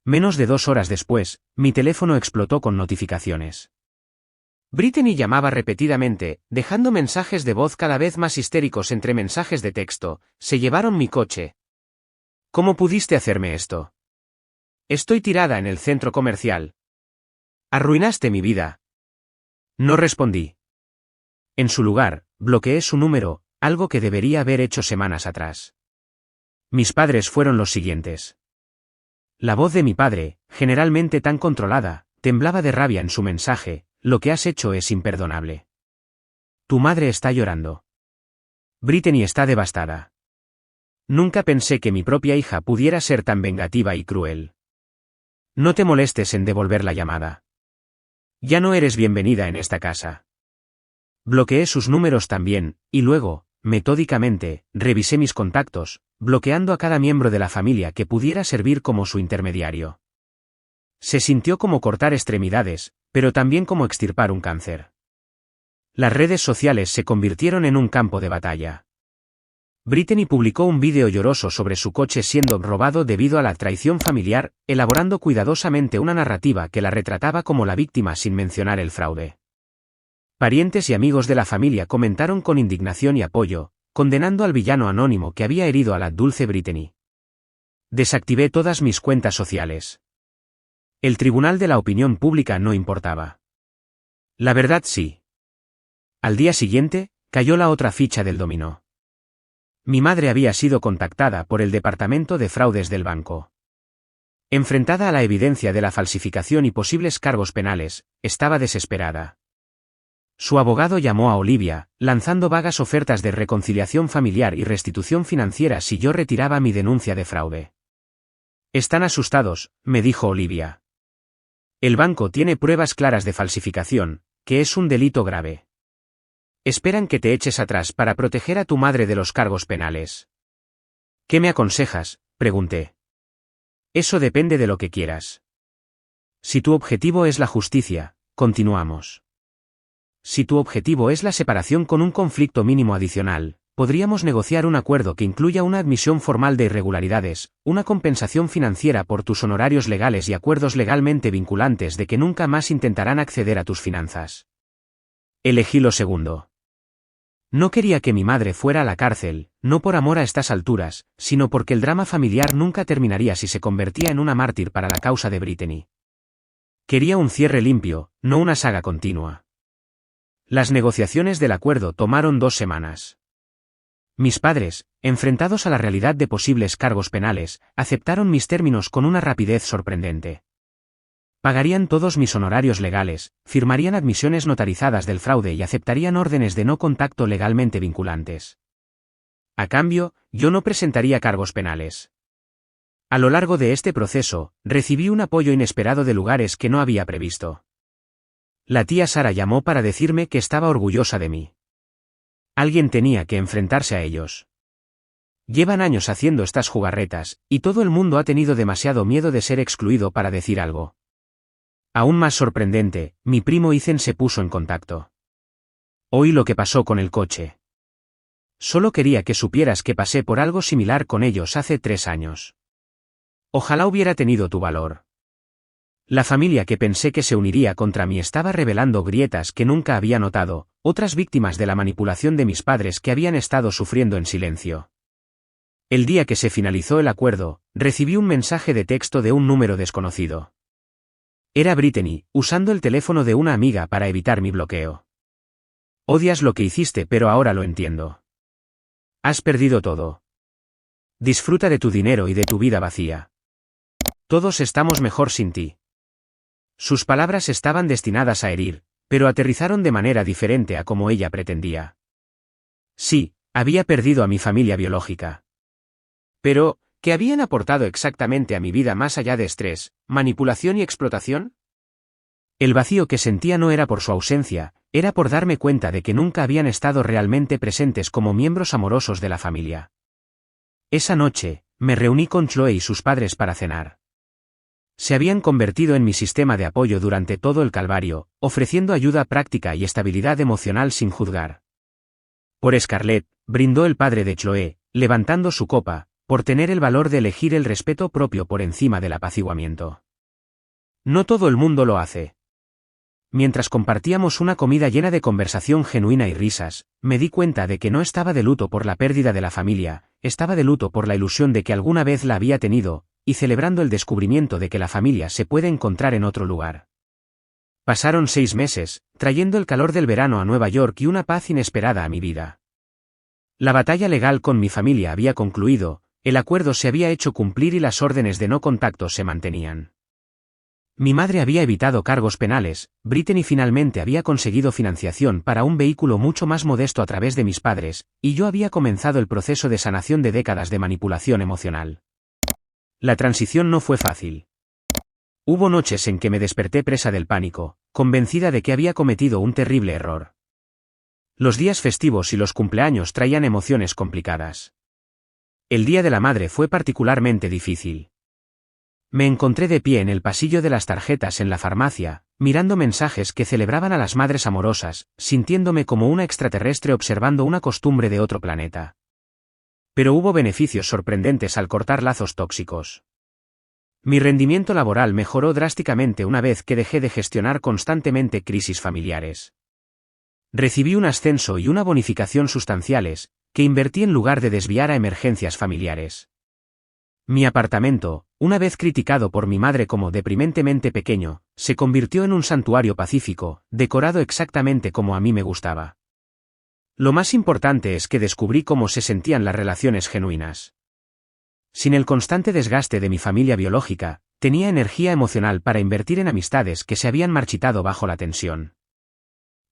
Menos de 2 horas después, mi teléfono explotó con notificaciones. Brittany llamaba repetidamente, dejando mensajes de voz cada vez más histéricos entre mensajes de texto: se llevaron mi coche. ¿Cómo pudiste hacerme esto? Estoy tirada en el centro comercial. Arruinaste mi vida. No respondí. En su lugar, bloqueé su número, algo que debería haber hecho semanas atrás. Mis padres fueron los siguientes. La voz de mi padre, generalmente tan controlada, temblaba de rabia en su mensaje: lo que has hecho es imperdonable. Tu madre está llorando. Brittany está devastada. Nunca pensé que mi propia hija pudiera ser tan vengativa y cruel. No te molestes en devolver la llamada. Ya no eres bienvenida en esta casa. Bloqueé sus números también, y luego, metódicamente, revisé mis contactos, bloqueando a cada miembro de la familia que pudiera servir como su intermediario. Se sintió como cortar extremidades, pero también como extirpar un cáncer. Las redes sociales se convirtieron en un campo de batalla. Brittany publicó un vídeo lloroso sobre su coche siendo robado debido a la traición familiar, elaborando cuidadosamente una narrativa que la retrataba como la víctima sin mencionar el fraude. Parientes y amigos de la familia comentaron con indignación y apoyo, condenando al villano anónimo que había herido a la dulce Brittany. Desactivé todas mis cuentas sociales. El tribunal de la opinión pública no importaba. La verdad sí. Al día siguiente, cayó la otra ficha del dominó. Mi madre había sido contactada por el departamento de fraudes del banco. Enfrentada a la evidencia de la falsificación y posibles cargos penales, estaba desesperada. Su abogado llamó a Olivia, lanzando vagas ofertas de reconciliación familiar y restitución financiera si yo retiraba mi denuncia de fraude. Están asustados, me dijo Olivia. El banco tiene pruebas claras de falsificación, que es un delito grave. Esperan que te eches atrás para proteger a tu madre de los cargos penales. ¿Qué me aconsejas?, pregunté. Eso depende de lo que quieras. Si tu objetivo es la justicia, continuamos. Si tu objetivo es la separación con un conflicto mínimo adicional, podríamos negociar un acuerdo que incluya una admisión formal de irregularidades, una compensación financiera por tus honorarios legales y acuerdos legalmente vinculantes de que nunca más intentarán acceder a tus finanzas. Elegí lo segundo. No quería que mi madre fuera a la cárcel, no por amor a estas alturas, sino porque el drama familiar nunca terminaría si se convertía en una mártir para la causa de Brittany. Quería un cierre limpio, no una saga continua. Las negociaciones del acuerdo tomaron 2 semanas. Mis padres, enfrentados a la realidad de posibles cargos penales, aceptaron mis términos con una rapidez sorprendente. Pagarían todos mis honorarios legales, firmarían admisiones notarizadas del fraude y aceptarían órdenes de no contacto legalmente vinculantes. A cambio, yo no presentaría cargos penales. A lo largo de este proceso, recibí un apoyo inesperado de lugares que no había previsto. La tía Sara llamó para decirme que estaba orgullosa de mí. Alguien tenía que enfrentarse a ellos. Llevan años haciendo estas jugarretas, y todo el mundo ha tenido demasiado miedo de ser excluido para decir algo. Aún más sorprendente, mi primo Ethan se puso en contacto. Oí lo que pasó con el coche. Solo quería que supieras que pasé por algo similar con ellos hace 3 años. Ojalá hubiera tenido tu valor. La familia que pensé que se uniría contra mí estaba revelando grietas que nunca había notado, otras víctimas de la manipulación de mis padres que habían estado sufriendo en silencio. El día que se finalizó el acuerdo, recibí un mensaje de texto de un número desconocido. Era Brittany, usando el teléfono de una amiga para evitar mi bloqueo. Odias lo que hiciste, pero ahora lo entiendo. Has perdido todo. Disfruta de tu dinero y de tu vida vacía. Todos estamos mejor sin ti. Sus palabras estaban destinadas a herir, pero aterrizaron de manera diferente a como ella pretendía. Sí, había perdido a mi familia biológica. Pero, ¿qué habían aportado exactamente a mi vida más allá de estrés, manipulación y explotación? El vacío que sentía no era por su ausencia, era por darme cuenta de que nunca habían estado realmente presentes como miembros amorosos de la familia. Esa noche, me reuní con Chloe y sus padres para cenar. Se habían convertido en mi sistema de apoyo durante todo el calvario, ofreciendo ayuda práctica y estabilidad emocional sin juzgar. Por Scarlett, brindó el padre de Chloe, levantando su copa, por tener el valor de elegir el respeto propio por encima del apaciguamiento. No todo el mundo lo hace. Mientras compartíamos una comida llena de conversación genuina y risas, me di cuenta de que no estaba de luto por la pérdida de la familia, estaba de luto por la ilusión de que alguna vez la había tenido, y celebrando el descubrimiento de que la familia se puede encontrar en otro lugar. Pasaron 6 meses, trayendo el calor del verano a Nueva York y una paz inesperada a mi vida. La batalla legal con mi familia había concluido, el acuerdo se había hecho cumplir y las órdenes de no contacto se mantenían. Mi madre había evitado cargos penales, Brittany finalmente había conseguido financiación para un vehículo mucho más modesto a través de mis padres, y yo había comenzado el proceso de sanación de décadas de manipulación emocional. La transición no fue fácil. Hubo noches en que me desperté presa del pánico, convencida de que había cometido un terrible error. Los días festivos y los cumpleaños traían emociones complicadas. El Día de la Madre fue particularmente difícil. Me encontré de pie en el pasillo de las tarjetas en la farmacia, mirando mensajes que celebraban a las madres amorosas, sintiéndome como una extraterrestre observando una costumbre de otro planeta. Pero hubo beneficios sorprendentes al cortar lazos tóxicos. Mi rendimiento laboral mejoró drásticamente una vez que dejé de gestionar constantemente crisis familiares. Recibí un ascenso y una bonificación sustanciales, que invertí en lugar de desviar a emergencias familiares. Mi apartamento, una vez criticado por mi madre como deprimentemente pequeño, se convirtió en un santuario pacífico, decorado exactamente como a mí me gustaba. Lo más importante es que descubrí cómo se sentían las relaciones genuinas. Sin el constante desgaste de mi familia biológica, tenía energía emocional para invertir en amistades que se habían marchitado bajo la tensión.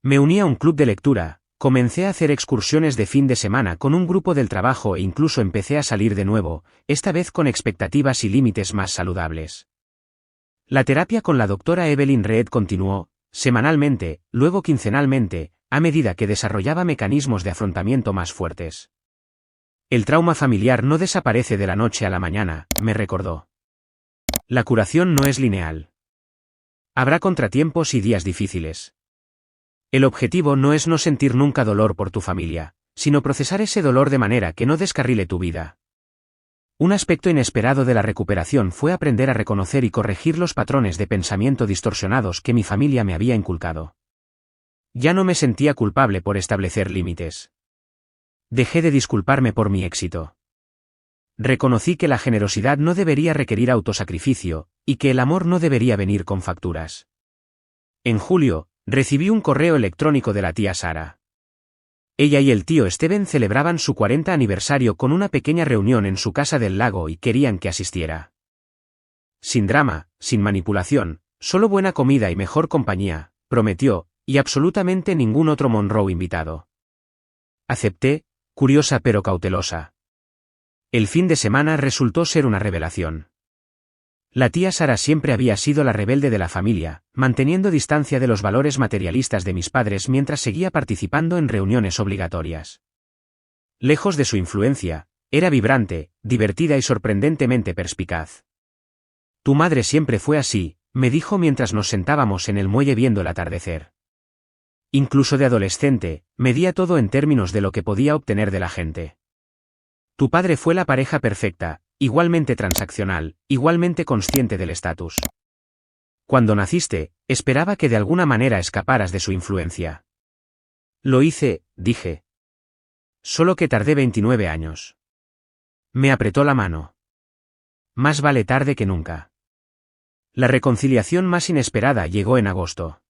Me uní a un club de lectura, comencé a hacer excursiones de fin de semana con un grupo del trabajo e incluso empecé a salir de nuevo, esta vez con expectativas y límites más saludables. La terapia con la doctora Evelyn Reed continuó, semanalmente, luego quincenalmente, a medida que desarrollaba mecanismos de afrontamiento más fuertes. El trauma familiar no desaparece de la noche a la mañana, me recordó. La curación no es lineal. Habrá contratiempos y días difíciles. El objetivo no es no sentir nunca dolor por tu familia, sino procesar ese dolor de manera que no descarrile tu vida. Un aspecto inesperado de la recuperación fue aprender a reconocer y corregir los patrones de pensamiento distorsionados que mi familia me había inculcado. Ya no me sentía culpable por establecer límites. Dejé de disculparme por mi éxito. Reconocí que la generosidad no debería requerir autosacrificio, y que el amor no debería venir con facturas. En julio, recibí un correo electrónico de la tía Sara. Ella y el tío Steven celebraban su 40 aniversario con una pequeña reunión en su casa del lago y querían que asistiera. Sin drama, sin manipulación, solo buena comida y mejor compañía, prometió, y absolutamente ningún otro Monroe invitado. Acepté, curiosa pero cautelosa. El fin de semana resultó ser una revelación. La tía Sara siempre había sido la rebelde de la familia, manteniendo distancia de los valores materialistas de mis padres mientras seguía participando en reuniones obligatorias. Lejos de su influencia, era vibrante, divertida y sorprendentemente perspicaz. Tu madre siempre fue así, me dijo mientras nos sentábamos en el muelle viendo el atardecer. Incluso de adolescente, medía todo en términos de lo que podía obtener de la gente. Tu padre fue la pareja perfecta, igualmente transaccional, igualmente consciente del estatus. Cuando naciste, esperaba que de alguna manera escaparas de su influencia. Lo hice, dije. Solo que tardé 29 años. Me apretó la mano. Más vale tarde que nunca. La reconciliación más inesperada llegó en agosto.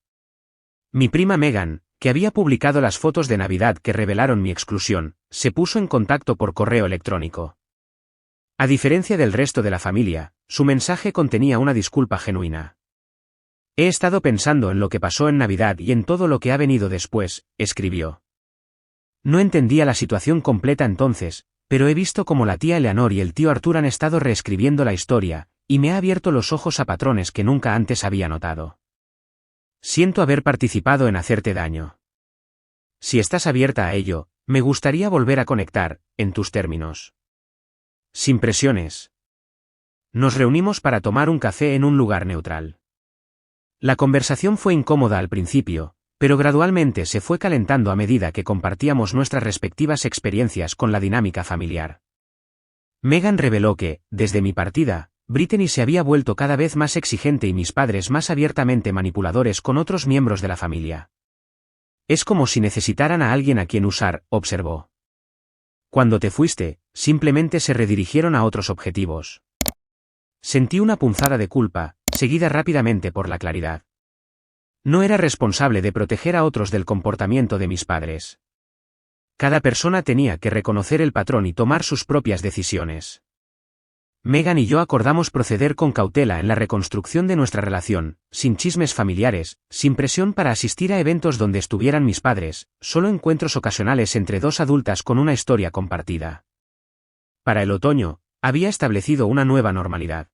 Mi prima Megan, que había publicado las fotos de Navidad que revelaron mi exclusión, se puso en contacto por correo electrónico. A diferencia del resto de la familia, su mensaje contenía una disculpa genuina. He estado pensando en lo que pasó en Navidad y en todo lo que ha venido después, escribió. No entendía la situación completa entonces, pero he visto cómo la tía Eleanor y el tío Arthur han estado reescribiendo la historia, y me ha abierto los ojos a patrones que nunca antes había notado. Siento haber participado en hacerte daño. Si estás abierta a ello, me gustaría volver a conectar, en tus términos. Sin presiones. Nos reunimos para tomar un café en un lugar neutral. La conversación fue incómoda al principio, pero gradualmente se fue calentando a medida que compartíamos nuestras respectivas experiencias con la dinámica familiar. Megan reveló que, desde mi partida, Brittany se había vuelto cada vez más exigente y mis padres más abiertamente manipuladores con otros miembros de la familia. Es como si necesitaran a alguien a quien usar, observó. Cuando te fuiste, simplemente se redirigieron a otros objetivos. Sentí una punzada de culpa, seguida rápidamente por la claridad. No era responsable de proteger a otros del comportamiento de mis padres. Cada persona tenía que reconocer el patrón y tomar sus propias decisiones. Megan y yo acordamos proceder con cautela en la reconstrucción de nuestra relación, sin chismes familiares, sin presión para asistir a eventos donde estuvieran mis padres, solo encuentros ocasionales entre dos adultas con una historia compartida. Para el otoño, había establecido una nueva normalidad.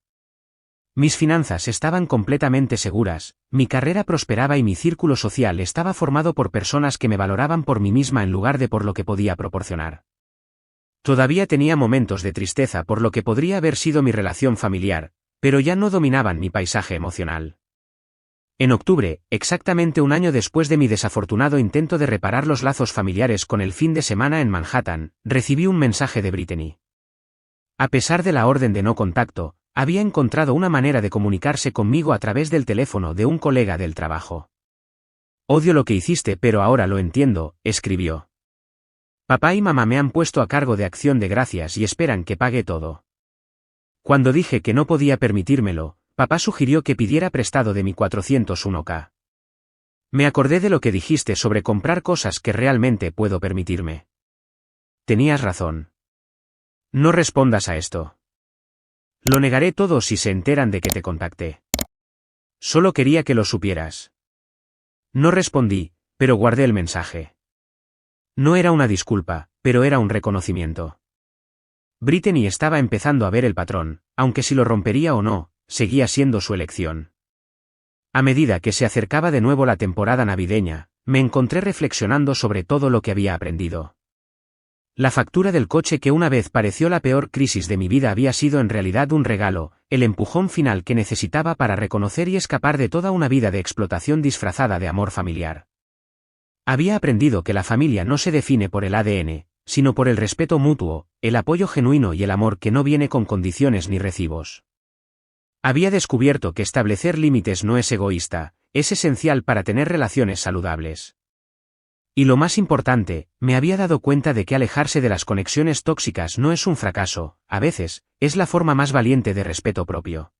Mis finanzas estaban completamente seguras, mi carrera prosperaba y mi círculo social estaba formado por personas que me valoraban por mí misma en lugar de por lo que podía proporcionar. Todavía tenía momentos de tristeza por lo que podría haber sido mi relación familiar, pero ya no dominaban mi paisaje emocional. En octubre, exactamente un año después de mi desafortunado intento de reparar los lazos familiares con el fin de semana en Manhattan, recibí un mensaje de Brittany. A pesar de la orden de no contacto, había encontrado una manera de comunicarse conmigo a través del teléfono de un colega del trabajo. Odio lo que hiciste, pero ahora lo entiendo, escribió. Papá y mamá me han puesto a cargo de Acción de Gracias y esperan que pague todo. Cuando dije que no podía permitírmelo, papá sugirió que pidiera prestado de mi 401k. Me acordé de lo que dijiste sobre comprar cosas que realmente puedo permitirme. Tenías razón. No respondas a esto. Lo negaré todo si se enteran de que te contacté. Solo quería que lo supieras. No respondí, pero guardé el mensaje. No era una disculpa, pero era un reconocimiento. Brittany estaba empezando a ver el patrón, aunque si lo rompería o no, seguía siendo su elección. A medida que se acercaba de nuevo la temporada navideña, me encontré reflexionando sobre todo lo que había aprendido. La factura del coche que una vez pareció la peor crisis de mi vida había sido en realidad un regalo, el empujón final que necesitaba para reconocer y escapar de toda una vida de explotación disfrazada de amor familiar. Había aprendido que la familia no se define por el ADN, sino por el respeto mutuo, el apoyo genuino y el amor que no viene con condiciones ni recibos. Había descubierto que establecer límites no es egoísta, es esencial para tener relaciones saludables. Y lo más importante, me había dado cuenta de que alejarse de las conexiones tóxicas no es un fracaso, a veces, es la forma más valiente de respeto propio.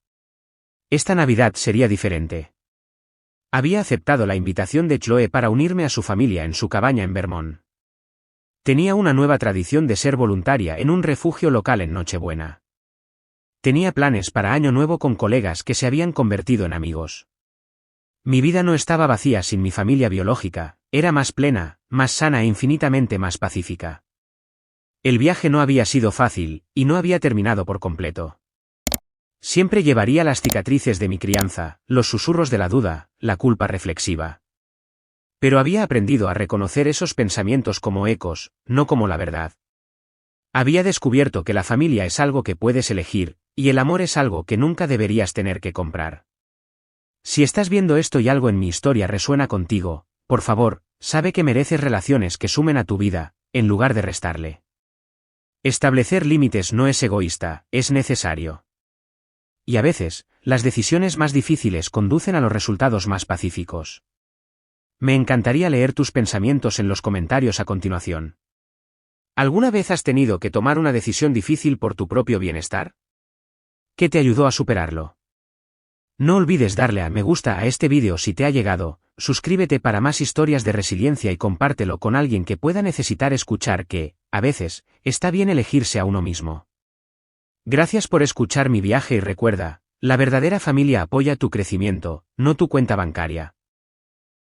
Esta Navidad sería diferente. Había aceptado la invitación de Chloe para unirme a su familia en su cabaña en Vermont. Tenía una nueva tradición de ser voluntaria en un refugio local en Nochebuena. Tenía planes para Año Nuevo con colegas que se habían convertido en amigos. Mi vida no estaba vacía sin mi familia biológica, era más plena, más sana e infinitamente más pacífica. El viaje no había sido fácil, y no había terminado por completo. Siempre llevaría las cicatrices de mi crianza, los susurros de la duda, la culpa reflexiva. Pero había aprendido a reconocer esos pensamientos como ecos, no como la verdad. Había descubierto que la familia es algo que puedes elegir, y el amor es algo que nunca deberías tener que comprar. Si estás viendo esto y algo en mi historia resuena contigo, por favor, sabe que mereces relaciones que sumen a tu vida, en lugar de restarle. Establecer límites no es egoísta, es necesario. Y a veces, las decisiones más difíciles conducen a los resultados más pacíficos. Me encantaría leer tus pensamientos en los comentarios a continuación. ¿Alguna vez has tenido que tomar una decisión difícil por tu propio bienestar? ¿Qué te ayudó a superarlo? No olvides darle a me gusta a este vídeo si te ha llegado, suscríbete para más historias de resiliencia y compártelo con alguien que pueda necesitar escuchar que, a veces, está bien elegirse a uno mismo. Gracias por escuchar mi viaje y recuerda, la verdadera familia apoya tu crecimiento, no tu cuenta bancaria.